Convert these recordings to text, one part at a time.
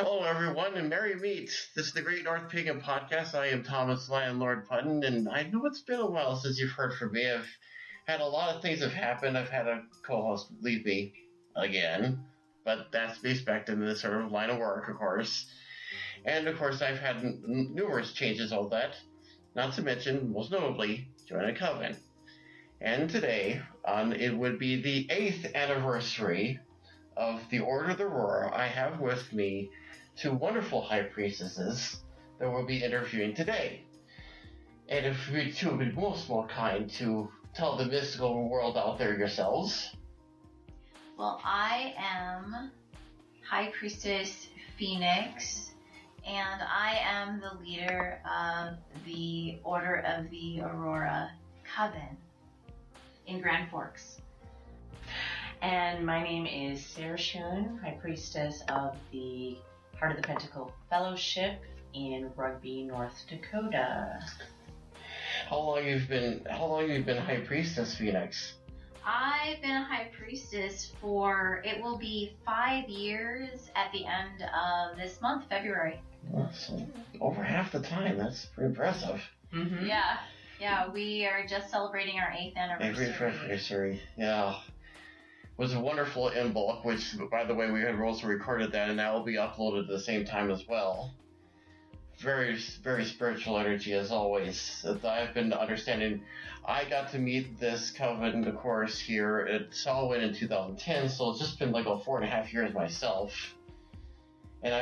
Hello, everyone, and merry meet. This is the Great North Pagan Podcast. I am Thomas LionLord Punton, and I know it's been a while since you've heard from me. I've had a lot of things have happened. I've had a co-host leave me again, but that's to be expected in this sort of line of work, of course. And, of course, I've had numerous changes, all that, not to mention, most notably, join a coven. And today, it would be the 8th anniversary of the Order of the Aurora. I have with me two wonderful High Priestesses that we'll be interviewing today. And if you two would be most kind to tell the mystical world out there yourselves. Well, I am High Priestess Phoenix, and I am the leader of the Order of the Aurora Coven in Grand Forks. And my name is Sarashun, High Priestess of the Heart of the Pentacle Fellowship in Rugby, North Dakota. How long have you been High Priestess, Phoenix? I've been a High Priestess for, it will be 5 years at the end of this month, February. Well, so over half the time. That's pretty impressive. Mm-hmm. Yeah, we are just celebrating our 8th anniversary. Yeah. It was a wonderful in book, which, by the way, we had also recorded that, and that will be uploaded at the same time as well. Very, very spiritual energy, as always. I've been understanding. I got to meet this coven, of course, here at Salwin in 2010, so it's just been like 4.5 years myself. And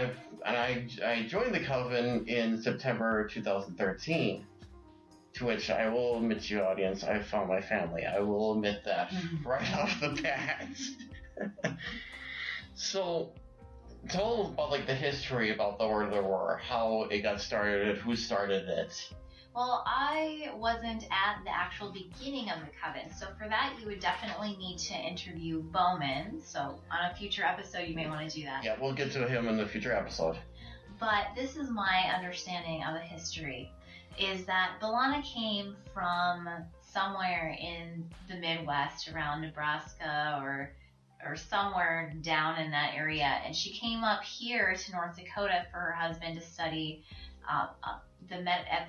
I joined the coven in September 2013. To which I will admit to you, audience, I found my family. I will admit that right off the bat. So, tell about the history about the Order of the Aurora, how it got started, who started it. Well, I wasn't at the actual beginning of the coven, so for that you would definitely need to interview Bowman. So on a future episode you may want to do that. Yeah, we'll get to him in the future episode. But this is my understanding of the history, is that B'Elanna came from somewhere in the Midwest around Nebraska or somewhere down in that area, and she came up here to North Dakota for her husband to study at the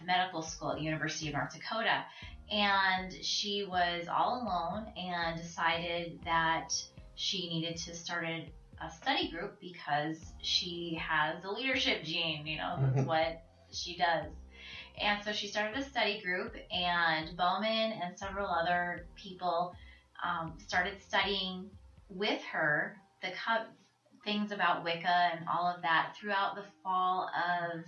medical school at the University of North Dakota. And she was all alone and decided that she needed to start a study group because she has the leadership gene, that's what she does. And so she started a study group, and Bowman and several other people started studying with her the things about Wicca and all of that throughout the fall of,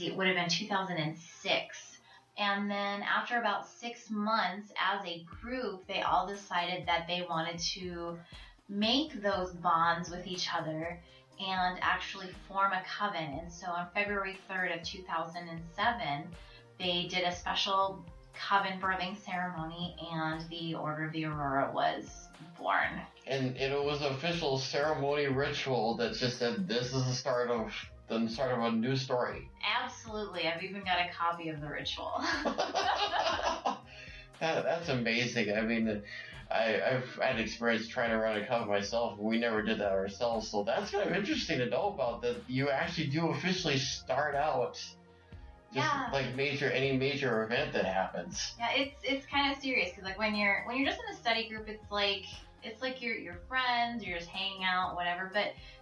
it would have been 2006. And then after about 6 months as a group, they all decided that they wanted to make those bonds with each other and actually form a coven. And so on February 3rd of 2007, they did a special coven birthing ceremony, and the Order of the Aurora was born. And it was an official ceremony ritual that just said this is the start of a new story. Absolutely. I've even got a copy of the ritual. That's amazing. I mean, I've had experience trying to run a coven myself. We never did that ourselves, so that's kind of interesting to know about, that you actually do officially start out just any major event that happens. Yeah, it's kind of serious, because when you're just in a study group, it's like you're friends, you're just hanging out, whatever.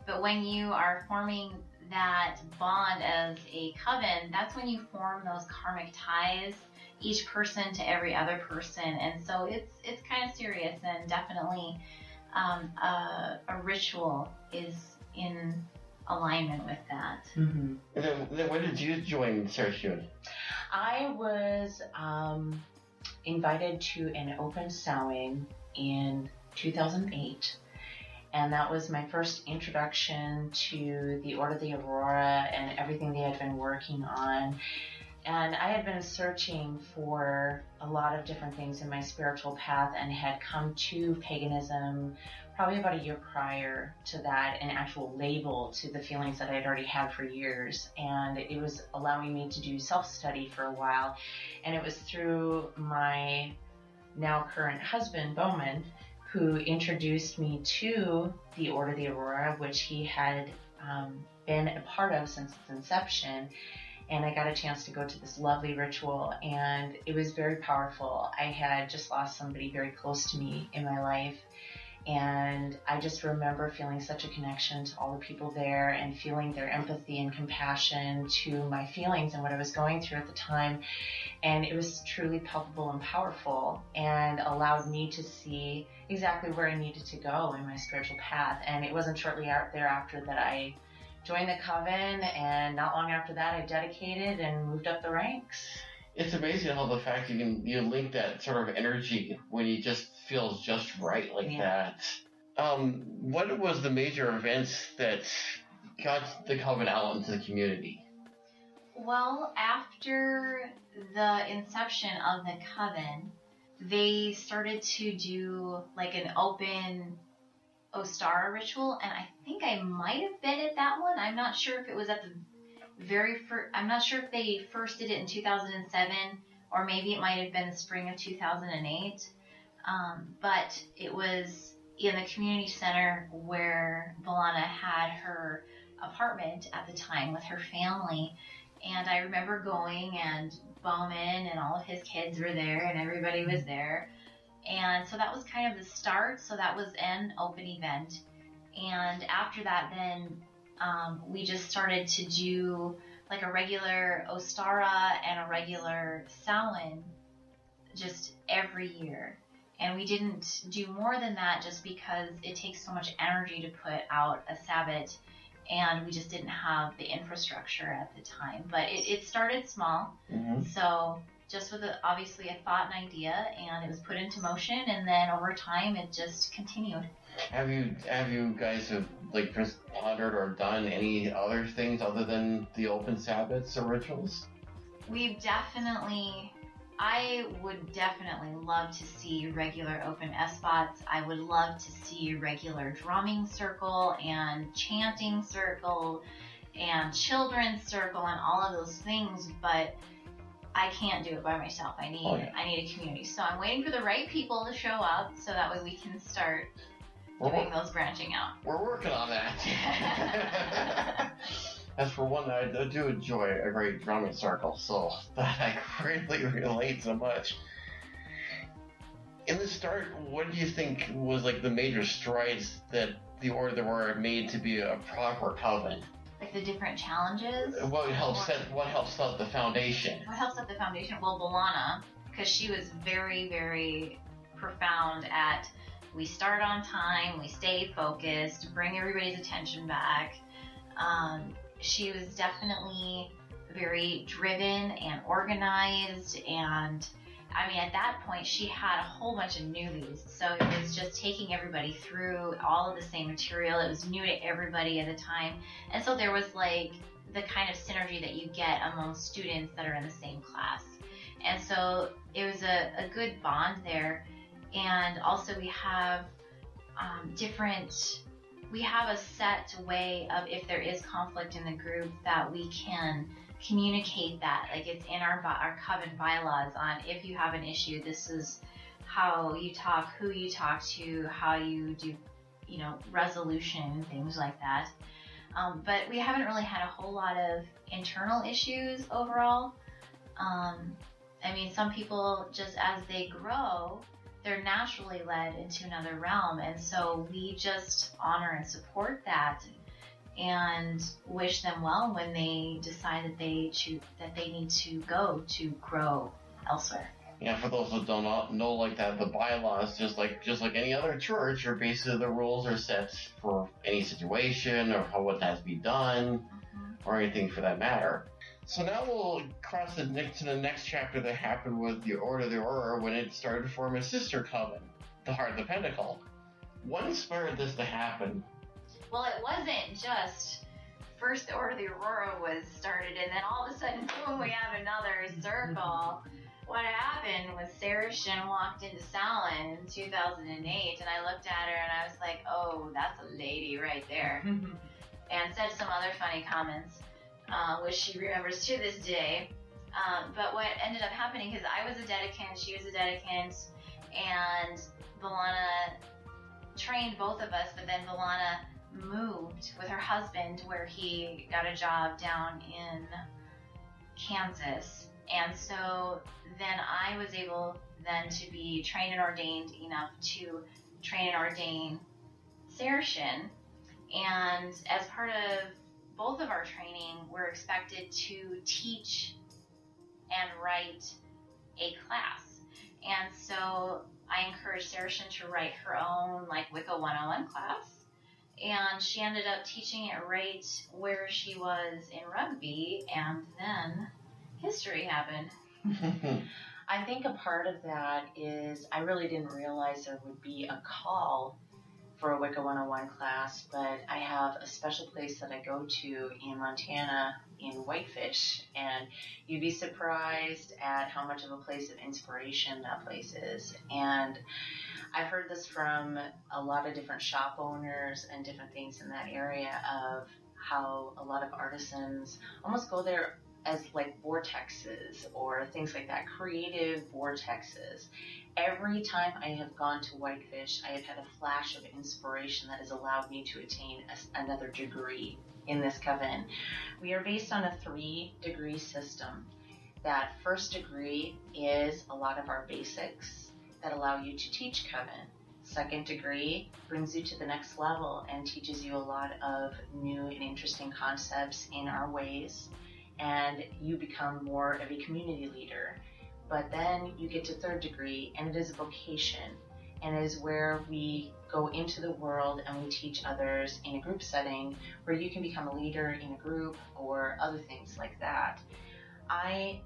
But when you are forming that bond as a coven, that's when you form those karmic ties, each person to every other person, and so it's kind of serious, and definitely a ritual is in alignment with that. Mm-hmm. And then when did you join Sarashun? I was invited to an open sowing in 2008. And that was my first introduction to the Order of the Aurora and everything they had been working on. And I had been searching for a lot of different things in my spiritual path and had come to paganism probably about a year prior to that, an actual label to the feelings that I had already had for years. And it was allowing me to do self-study for a while. And it was through my now current husband, Bowman, who introduced me to the Order of the Aurora, which he had been a part of since its inception. And I got a chance to go to this lovely ritual, and it was very powerful. I had just lost somebody very close to me in my life, and I just remember feeling such a connection to all the people there and feeling their empathy and compassion to my feelings and what I was going through at the time. And it was truly palpable and powerful, and allowed me to see exactly where I needed to go in my spiritual path. And it wasn't shortly thereafter that I joined the Coven, and not long after that I dedicated and moved up the ranks. It's amazing how the fact you link that sort of energy when you just feels just right like that. What was the major events that got the Coven out into the community? Well, after the inception of the Coven, they started to do like an open Ostara ritual, and I think I might have been at that one. I'm not sure if it was at the very first. I'm not sure if they first did it in 2007, or maybe it might have been the spring of 2008. But it was in the community center where B'Elanna had her apartment at the time with her family. And I remember going, and Bowman and all of his kids were there, and everybody was there. And so that was kind of the start. So that was an open event. And after that, then we just started to do like a regular Ostara and a regular Samhain just every year. And we didn't do more than that just because it takes so much energy to put out a Sabbat, and we just didn't have the infrastructure at the time. But it started small. Mm-hmm. So just with obviously a thought and idea, and it was put into motion, and then over time it just continued. Have you guys like just pondered or done any other things other than the open Sabbats or rituals? I would definitely love to see regular open spots. I would love to see regular drumming circle and chanting circle and children's circle and all of those things, but I can't do it by myself. I need a community. So I'm waiting for the right people to show up so that way we can start doing those branching out. We're working on that. As for one, I do enjoy a great drumming circle, so that I greatly relate so much. In the start, what do you think was like the major strides that the Order of the Aurora made to be a proper coven? Like the different challenges? What helps set the foundation? What helps set the foundation? Well, B'Elanna, because she was very, very profound at we start on time, we stay focused, bring everybody's attention back. She was definitely very driven and organized, and I mean, at that point, she had a whole bunch of newbies, so it was just taking everybody through all of the same material. It was new to everybody at the time, and so there was like the kind of synergy that you get among students that are in the same class, and so it was a good bond there. And also we have we have a set way of if there is conflict in the group that we can communicate that. Like it's in our coven bylaws on if you have an issue, this is how you talk, who you talk to, how you do, resolution, things like that. But we haven't really had a whole lot of internal issues overall. I mean, some people just as they grow, they're naturally led into another realm, and so we just honor and support that and wish them well when they decide that they need to go to grow elsewhere. Yeah, for those that don't know like that, the bylaws, just like any other church, are basically the rules are set for any situation or what has to be done, or anything for that matter. So now we'll cross to the next chapter that happened with the Order of the Aurora when it started to form a sister coven, the Heart of the Pentacle. What inspired this to happen? Well, it wasn't just first the Order of the Aurora was started, and then all of a sudden, boom, we have another circle. What happened was Sarashun walked into Samhain in 2008, and I looked at her and I was like, oh, that's a lady right there, and said some other funny comments. Which she remembers to this day. But what ended up happening, because I was a dedicant, she was a dedicant, and B'Elanna trained both of us, but then B'Elanna moved with her husband where he got a job down in Kansas. And so then I was able then to be trained and ordained enough to train and ordain Sarashun. And as part of both of our training, we're expected to teach and write a class. And so I encouraged Sarashun to write her own Wicca 101 class. And she ended up teaching it right where she was in rugby, and then history happened. I think a part of that is I really didn't realize there would be a call for a Wicca 101 class, but I have a special place that I go to in Montana in Whitefish, and you'd be surprised at how much of a place of inspiration that place is. And I've heard this from a lot of different shop owners and different things in that area of how a lot of artisans almost go there as vortexes or things like that, creative vortexes. Every time I have gone to Whitefish, I have had a flash of inspiration that has allowed me to attain another degree in this coven. We are based on a 3-degree system. That first degree is a lot of our basics that allow you to teach coven. Second degree brings you to the next level and teaches you a lot of new and interesting concepts in our ways, and you become more of a community leader. But then you get to third degree, and it is a vocation, and it is where we go into the world and we teach others in a group setting where you can become a leader in a group or other things like that. I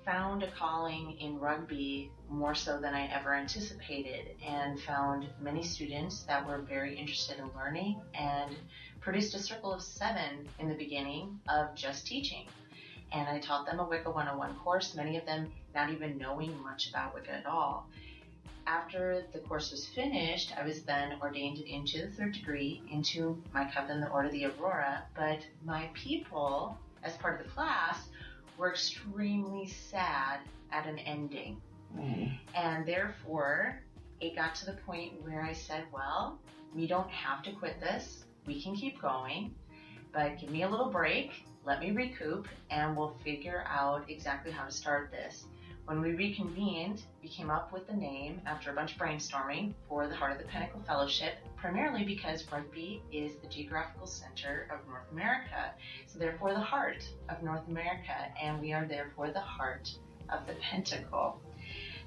found a calling in rugby more so than I ever anticipated, and found many students that were very interested in learning, and produced a circle of 7 in the beginning of just teaching. And I taught them a Wicca 101 course, many of them not even knowing much about Wicca at all. After the course was finished, I was then ordained into the third degree, into my coven, the Order of the Aurora, but my people, as part of the class, were extremely sad at an ending. And therefore, it got to the point where I said, well, we don't have to quit this. We can keep going, but give me a little break. Let me recoup, and we'll figure out exactly how to start this. When we reconvened, we came up with the name after a bunch of brainstorming for the Heart of the Pinnacle Fellowship, primarily because rugby is the geographical center of North America, so therefore the heart of North America, and we are therefore the heart of the Pentacle.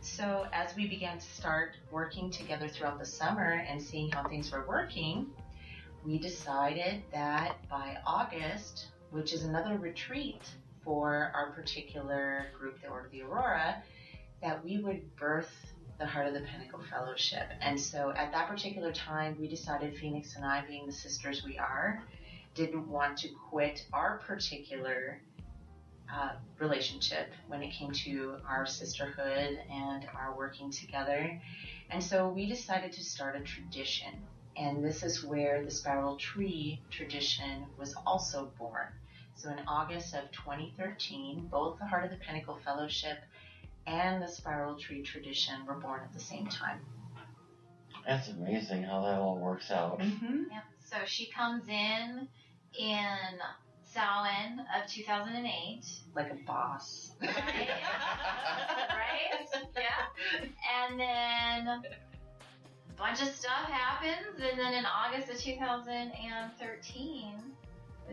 So as we began to start working together throughout the summer and seeing how things were working, we decided that by August, which is another retreat for our particular group, the Order of the Aurora, that we would birth the Heart of the Pinnacle Fellowship. And so at that particular time, we decided, Phoenix and I, being the sisters we are, didn't want to quit our particular relationship when it came to our sisterhood and our working together. And so we decided to start a tradition. And this is where the Spiral Tree tradition was also born. So in August of 2013, both the Heart of the Pinnacle Fellowship and the Spiral Tree tradition were born at the same time. That's amazing how that all works out. Mm-hmm. Yep. So she comes in Samhain of 2008. Like a boss. Right? Right? Yeah. And then a bunch of stuff happens, and then in August of 2013,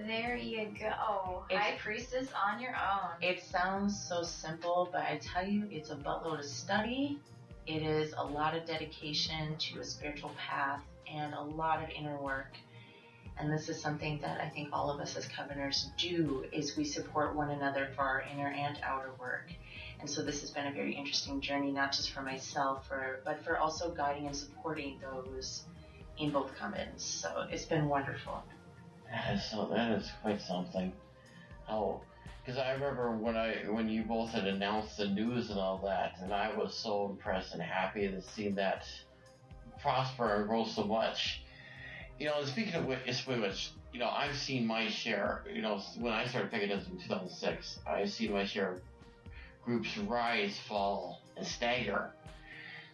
there you go. High Priestess on your own. It sounds so simple, but I tell you, it's a buttload of study. It is a lot of dedication to a spiritual path and a lot of inner work. And this is something that I think all of us as Coveners do, is we support one another for our inner and outer work. And so this has been a very interesting journey, not just for myself, but for also guiding and supporting those in both covens. So it's been wonderful. That is quite something. Because I remember when you both had announced the news and all that, and I was so impressed and happy to see that prosper and grow so much. Speaking of which, I've seen my share. When I started picking this in 2006, I've seen my share of groups rise, fall, and stagger.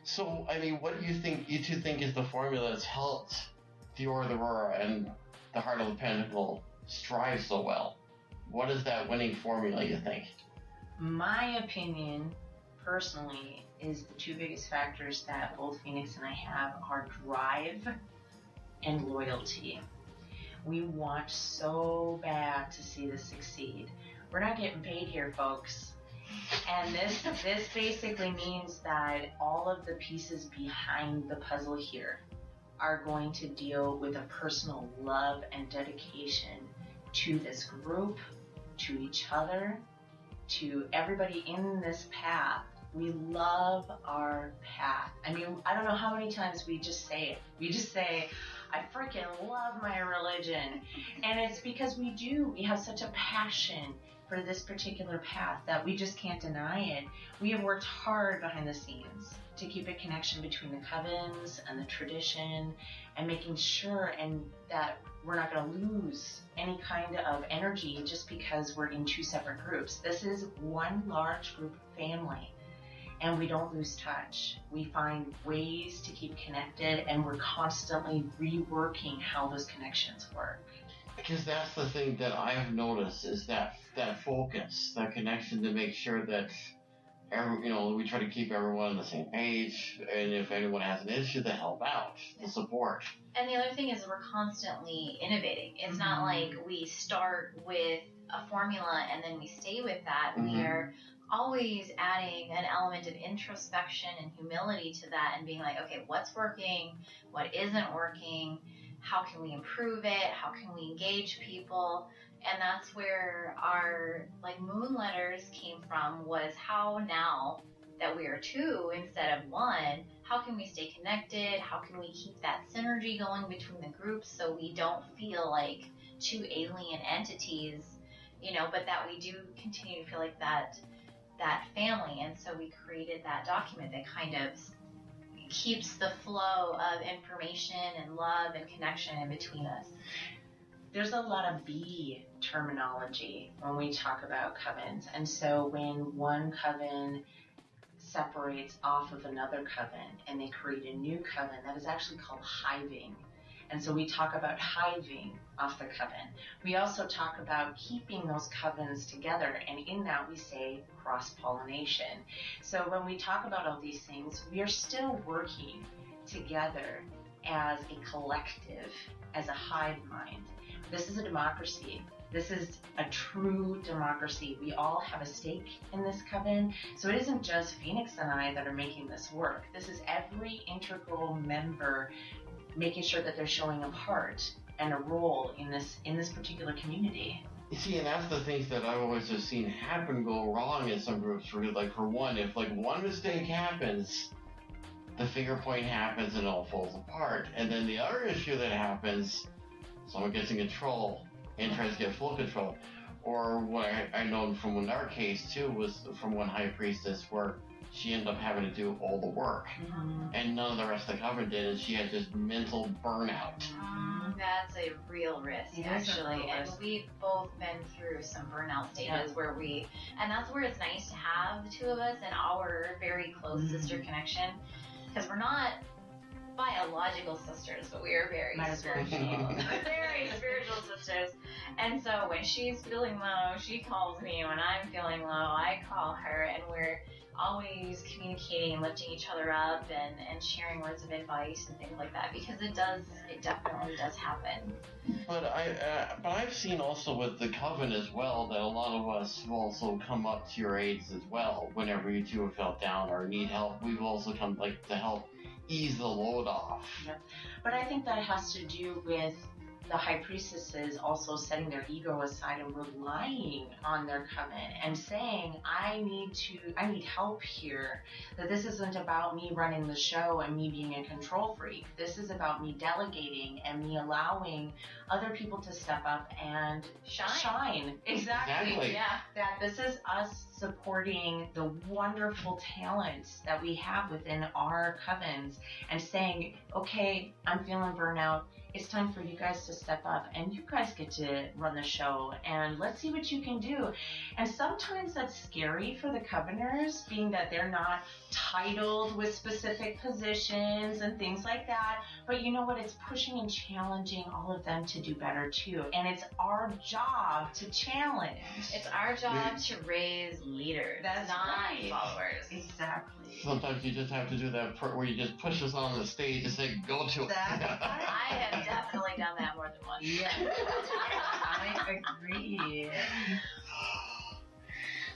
So, what do you two think is the formula that's helped the Order of the Aurora and the Heart of the Pentacle strive so well? What is that winning formula, you think? My opinion, personally, is the two biggest factors that both Phoenix and I have are drive and loyalty. We want so bad to see this succeed. We're not getting paid here, folks. And this basically means that all of the pieces behind the puzzle here are going to deal with a personal love and dedication to this group, to each other, to everybody in this path. We love our path. I mean, I don't know how many times we just say it. We just say, I freaking love my religion. And it's because we do. We have such a passion for this particular path that we just can't deny it. We have worked hard behind the scenes to keep a connection between the covens and the tradition and making sure and that we're not going to lose any kind of energy just because we're in two separate groups. This is one large group family. And we don't lose touch. We find ways to keep connected, and we're constantly reworking how those connections work. Because that's the thing that I've noticed is that focus, that connection to make sure that we try to keep everyone on the same page, and if anyone has an issue, to help out, to support. And the other thing is we're constantly innovating. It's not like we start with a formula and then we stay with that. We are always adding an element of introspection and humility to that and being like, okay, what's working? What isn't working? How can we improve it? How can we engage people? And that's where our moon letters came from, was how now that we are two instead of one, how can we stay connected? How can we keep that synergy going between the groups so we don't feel like two alien entities, but that we do continue to feel like that family. And so we created that document that kind of keeps the flow of information and love and connection in between us. There's a lot of B terminology when we talk about covens. And so when one coven separates off of another coven and they create a new coven, that is actually called hiving. And so we talk about hiving off the coven. We also talk about keeping those covens together, and in that we say cross-pollination. So when we talk about all these things, we are still working together as a collective, as a hive mind. This is a democracy. This is a true democracy. We all have a stake in this coven. So it isn't just Phoenix and I that are making this work. This is every integral member making sure that they're showing a part and a role in this particular community. You see, and that's the things that I've always just seen happen go wrong in some groups. Where, for one, if one mistake happens, the finger point happens and it all falls apart. And then the other issue that happens, someone gets in control and tries to get full control. Or what I know from our case too was from one High Priestess where she ended up having to do all the work, and none of the rest of the coven did, and she had just mental burnout. That's a real risk, actually, and we've both been through some burnout stages and that's where it's nice to have the two of us and our very close sister connection, because we're not biological sisters, but we are very spiritual, very spiritual sisters. And so when she's feeling low, she calls me. When I'm feeling low, I call her, and we're always communicating and lifting each other up and sharing words of advice and things like that, because it definitely does happen. But I've seen also with the coven as well that a lot of us have also come up to your aids as well. Whenever you two have felt down or need help, we've also come to help ease the load off. Yeah. But I think that has to do with the High Priestesses also setting their ego aside and relying on their coven and saying, I need help here. That this isn't about me running the show and me being a control freak. This is about me delegating and me allowing other people to step up and shine. Exactly. Yeah. That this is us supporting the wonderful talents that we have within our covens and saying, okay, I'm feeling burnout. It's time for you guys to step up and you guys get to run the show and let's see what you can do. And sometimes that's scary for the coveners, being that they're not titled with specific positions and things like that. But you know what? It's pushing and challenging all of them to do better too. And it's our job to challenge. It's our job to raise leaders, That's not right. followers. Exactly. Sometimes you just have to do that part where you just push us on the stage and say, go to it. I have definitely done that more than once. Yeah. I agree.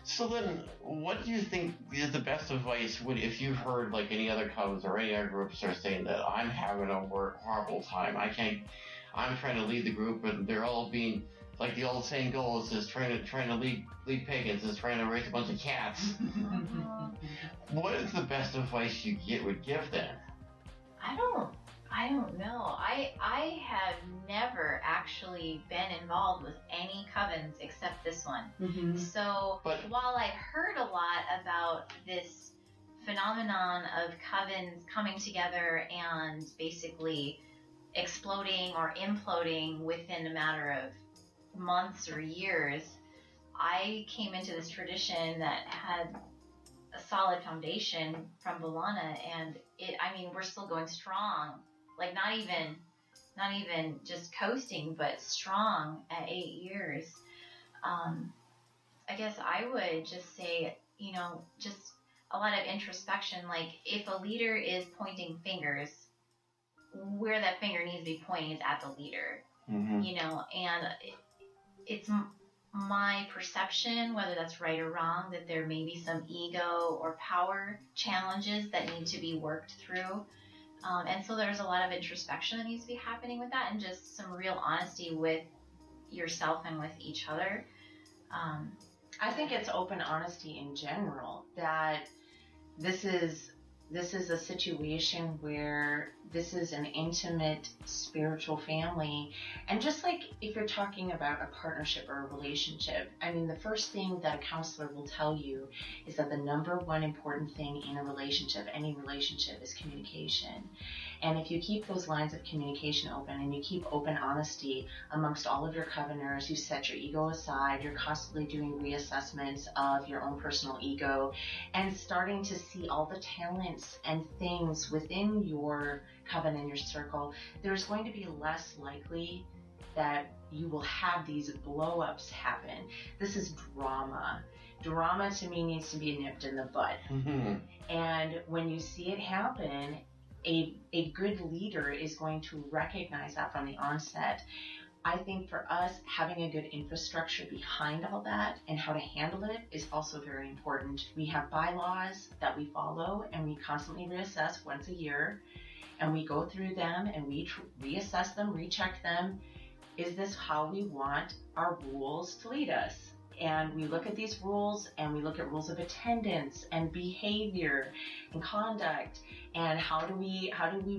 So then, what do you think is the best advice if you've heard like any other covens or any other groups are saying that I'm having a horrible time, I'm trying to lead the group and they're all being, like the old saying goes, is trying to lead pagans, is trying to raise a bunch of cats. What is the best advice you would give them? I don't know. I have never actually been involved with any covens except this one. Mm-hmm. So while I've heard a lot about this phenomenon of covens coming together and basically exploding or imploding within a matter of months or years, I came into this tradition that had a solid foundation from Bolana, and we're still going strong. Like not even just coasting, but strong at 8 years. I guess I would just say, just a lot of introspection. Like if a leader is pointing fingers, where that finger needs to be pointing is at the leader. Mm-hmm. And it's my perception, whether that's right or wrong, that there may be some ego or power challenges that need to be worked through. And so there's a lot of introspection that needs to be happening with that, and just some real honesty with yourself and with each other. I think it's open honesty in general, that this is a situation where this is an intimate spiritual family. And just like if you're talking about a partnership or a relationship, the first thing that a counselor will tell you is that the number one important thing in a relationship, any relationship, is communication. And if you keep those lines of communication open and you keep open honesty amongst all of your coveners, you set your ego aside, you're constantly doing reassessments of your own personal ego and starting to see all the talents and things within your coven and your circle, there's going to be less likely that you will have these blow-ups happen. This is drama. Drama to me needs to be nipped in the bud. Mm-hmm. And when you see it happen, a good leader is going to recognize that from the onset. I think for us, having a good infrastructure behind all that and how to handle it is also very important. We have bylaws that we follow and we constantly reassess once a year, and we go through them and we reassess them, recheck them. Is this how we want our rules to lead us? And we look at these rules and we look at rules of attendance and behavior and conduct, and how do we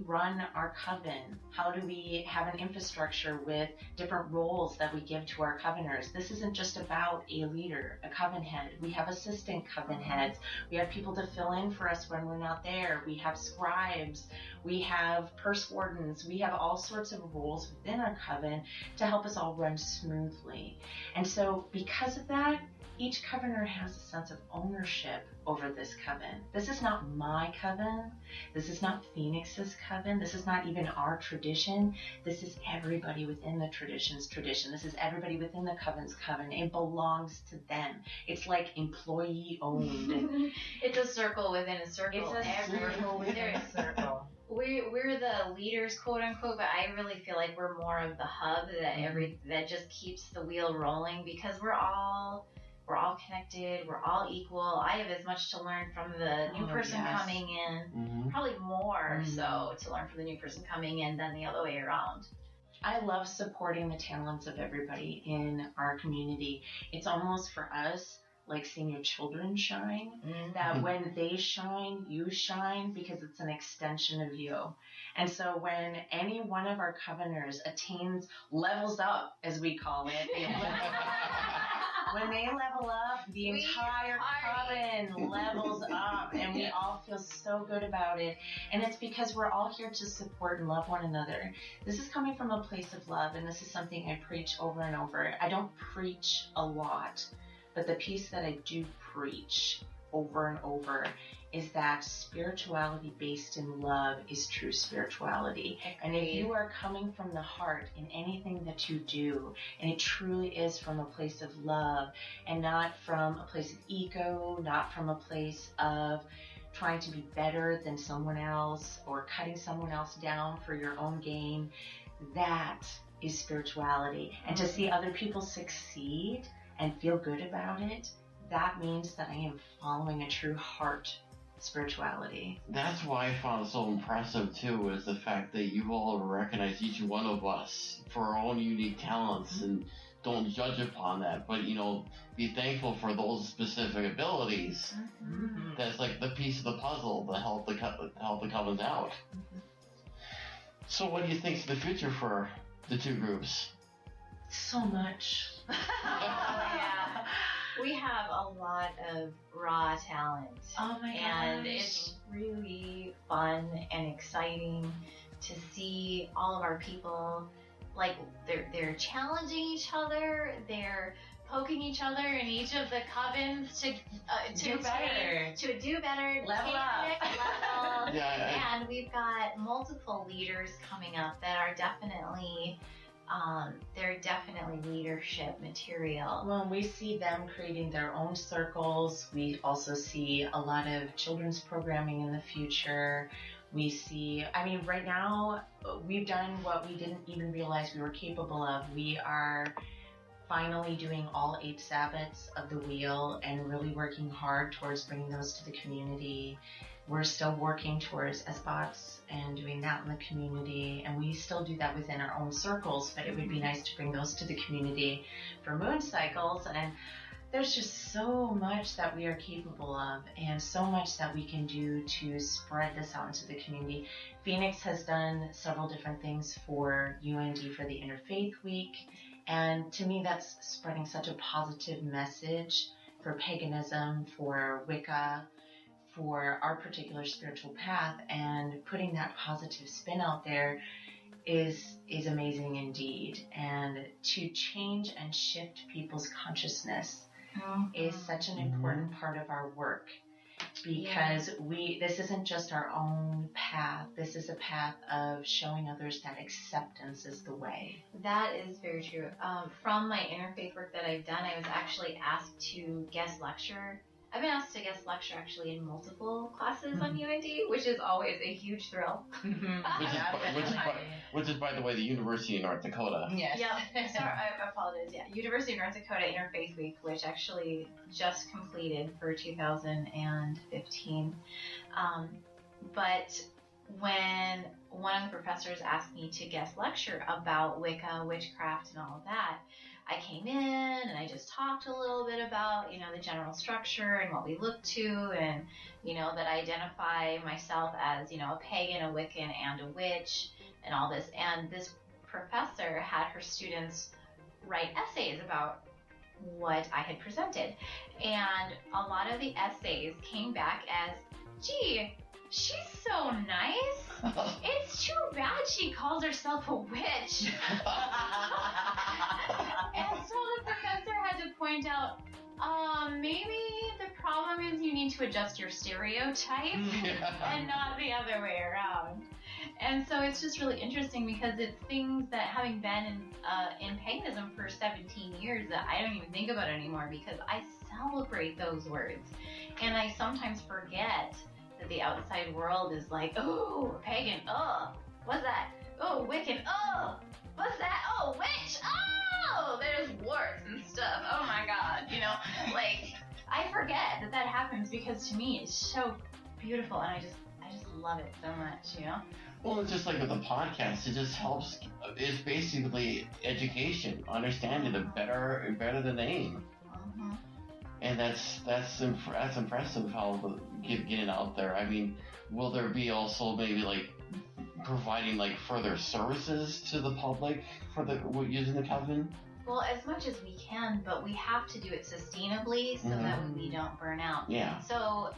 run our coven? How do we have an infrastructure with different roles that we give to our coveners? This isn't just about a leader, a coven head. We have assistant coven heads. We have people to fill in for us when we're not there. We have scribes. We have purse wardens. We have all sorts of roles within our coven to help us all run smoothly. And so because of that, each covener has a sense of ownership over this coven. This is not my coven. This is not Phoenix's coven. This is not even our tradition. This is everybody within the tradition's tradition. This is everybody within the coven's coven. It belongs to them. It's like employee owned. It's a circle within a circle. It's a circle within a circle. We're the leaders, quote unquote, but I really feel like we're more of the hub that just keeps the wheel rolling, because we're all connected, we're all equal. I have as much to learn from the new person coming in, probably more so to learn from the new person coming in than the other way around. I love supporting the talents of everybody in our community. It's almost for us like seeing your children shine, that when they shine, you shine, because it's an extension of you. And so when any one of our coveners levels up, as we call it, when they level up, the entire coven levels up, and we all feel so good about it. And it's because we're all here to support and love one another. This is coming from a place of love, and this is something I preach over and over. I don't preach a lot, but the piece that I do preach over and over is that spirituality based in love is true spirituality. And if you are coming from the heart in anything that you do, and it truly is from a place of love and not from a place of ego, not from a place of trying to be better than someone else or cutting someone else down for your own gain, that is spirituality. And to see other people succeed and feel good about it, that means that I am following a true heart spirituality. That's why I found it so impressive too, is the fact that you all recognize each one of us for our own unique talents and don't judge upon that, but be thankful for those specific abilities. Mm-hmm. That's like the piece of the puzzle to help the Covens out. Mm-hmm. So what do you think's the future for the two groups? So much. Oh, yeah. We have a lot of raw talent. Oh my gosh. And it's really fun and exciting to see all of our people, like, they're challenging each other, they're poking each other in each of the covens to do better, level up. Level. Yeah. And we've got multiple leaders coming up that are definitely they're definitely leadership material. Well, we see them creating their own circles. We also see a lot of children's programming in the future. We see, right now, we've done what we didn't even realize we were capable of. We are finally doing all 8 Sabbaths of the Wheel and really working hard towards bringing those to the community. We're still working towards SBOTs and doing that in the community, and we still do that within our own circles, but it would be nice to bring those to the community for moon cycles. And there's just so much that we are capable of and so much that we can do to spread this out into the community. Phoenix has done several different things for UND for the Interfaith Week, and to me that's spreading such a positive message for paganism, for Wicca, for our particular spiritual path, and putting that positive spin out there is amazing indeed. And to change and shift people's consciousness is such an important part of our work, because this isn't just our own path, this is a path of showing others that acceptance is the way. That is very true. From my interfaith work that I've done, I was actually asked to guest lecture. I've been asked to guest lecture actually in multiple classes on UND, which is always a huge thrill. Which is, by the way, the University of North Dakota. Yes. Yeah, sorry, I apologize. Yeah, University of North Dakota Interfaith Week, which actually just completed for 2015. But when one of the professors asked me to guest lecture about Wicca, witchcraft, and all of that, I came in and I just talked a little bit about, the general structure and what we look to, and, that I identify myself as, a pagan, a Wiccan, and a witch, and all this. And this professor had her students write essays about what I had presented. And a lot of the essays came back as, gee, she's so nice. It's too bad she calls herself a witch. And so the professor had to point out, maybe the problem is you need to adjust your stereotype and not the other way around. And so it's just really interesting because it's things that, having been in paganism for 17 years, that I don't even think about anymore because I celebrate those words. And I sometimes forget that the outside world is like, oh, pagan, oh, what's that? Oh, Wiccan, oh, what's that? Oh, witch, oh, there's warts and stuff, oh my god, I forget that happens because to me it's so beautiful and I just love it so much, Well, it's just like with the podcast, it just helps, it's basically education, understanding the better the name. And that's impressive how getting out there. Will there be also maybe providing further services to the public for using the coven? Well, as much as we can, but we have to do it sustainably so that we don't burn out. Yeah. So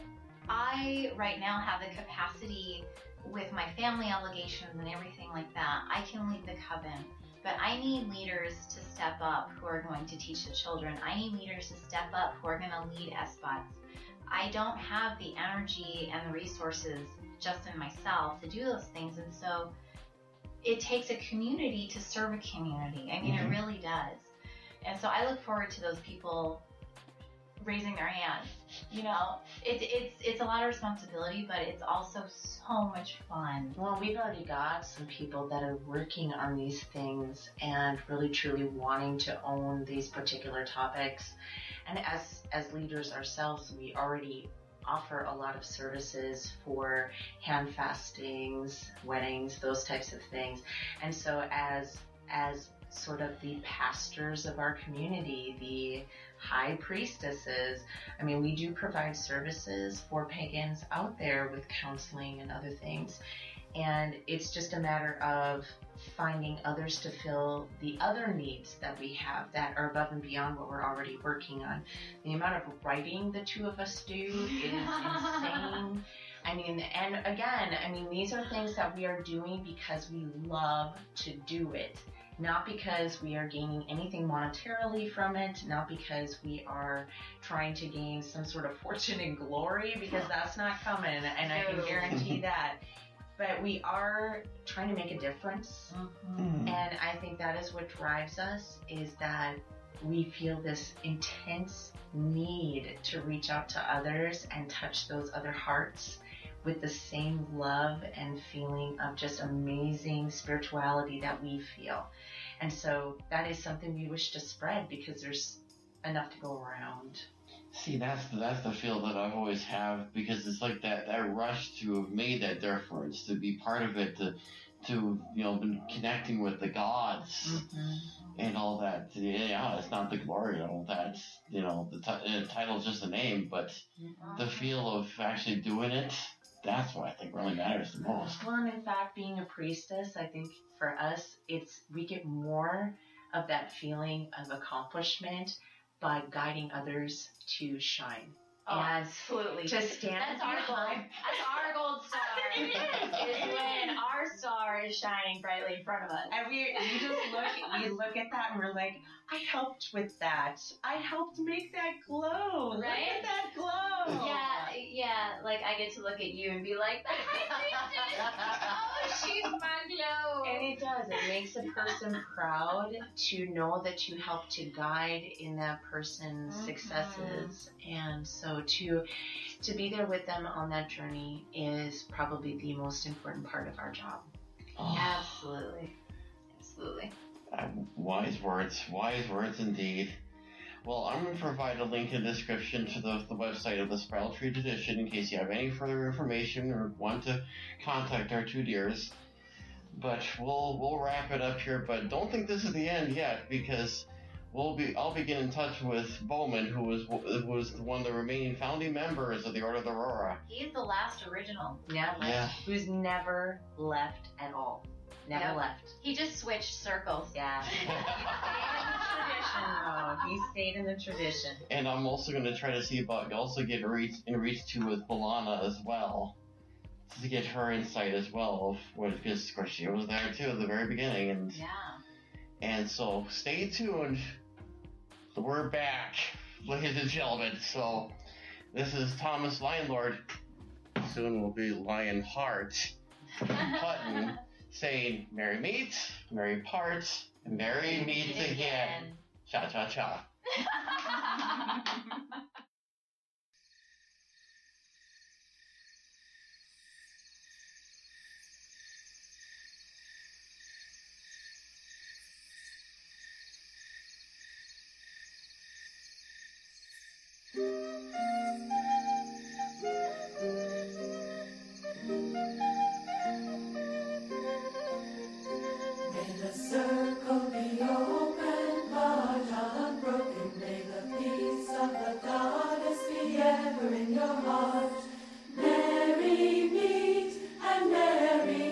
I right now have the capacity with my family obligations and everything like that. I can lead the coven, but I need leaders to step up who are going to teach the children. I need leaders to step up who are going to lead SBOTs. I don't have the energy and the resources just in myself to do those things, and so it takes a community to serve a community. I mean, it really does. And so I look forward to those people raising their hands. You know, it's a lot of responsibility, but it's also so much fun. Well, we've already got some people that are working on these things and really truly wanting to own these particular topics. And as leaders ourselves, we already offer a lot of services for hand fastings, weddings, those types of things. And so as sort of the pastors of our community, the high priestesses, I mean, we do provide services for pagans out there with counseling and other things. And it's just a matter of finding others to fill the other needs that we have that are above and beyond what we're already working on. The amount of writing the two of us do is insane. I mean, and again, I mean, these are things that we are doing because we love to do it. Not because we are gaining anything monetarily from it, not because we are trying to gain some sort of fortune and glory, because that's not coming, and I can guarantee that. But we are trying to make a difference, and I think that is what drives us, is that we feel this intense need to reach out to others and touch those other hearts with the same love and feeling of just amazing spirituality that we feel. And so that is something we wish to spread because there's enough to go around. See, that's the feel that I've always have, because it's like that rush to have made that difference, to be part of it, to you know, been connecting with the gods and all that. Yeah, it's not the glory and all that. You know, the title's just a name, but the feel of actually doing it, that's what I think really matters the most. Well, and in fact, being a priestess, I think for us, we get more of that feeling of accomplishment by guiding others to shine. Oh, absolutely. To stand That's our goal. That's our gold star. It is when our star is shining brightly in front of us. And we just look at that and we're like, I helped with that. I helped make that glow. Right? Look at that glow. Yeah. Like I get to look at you and be like, the High Priestess. Oh, she's my glow. And it does. It makes a person proud to know that you helped to guide in that person's successes. And so to be there with them on that journey is probably the most important part of our job. Oh. Absolutely. Wise words indeed. Well, I'm going to provide a link in the description to the website of the Spiral Tree Tradition in case you have any further information or want to contact our two dears. But we'll wrap it up here, but don't think this is the end yet, because I'll be getting in touch with Bowman, who was one of the remaining founding members of the Order of the Aurora. He's the last original. Yeah. Who's never left at all. Never left. He just switched circles. Yeah. He stayed in the tradition. And I'm also going to try to see about also get in reach to with Balana as well, to get her insight as well of what, because of course she was there too at the very beginning, and so stay tuned. We're back, ladies and gentlemen. So this is Thomas LionLord. Soon will be Lionheart Punton, saying merry meet, merry part, and merry meet again. Cha cha cha. May the circle be open, but unbroken. May the peace of the goddess be ever in your heart. Merry meet and merry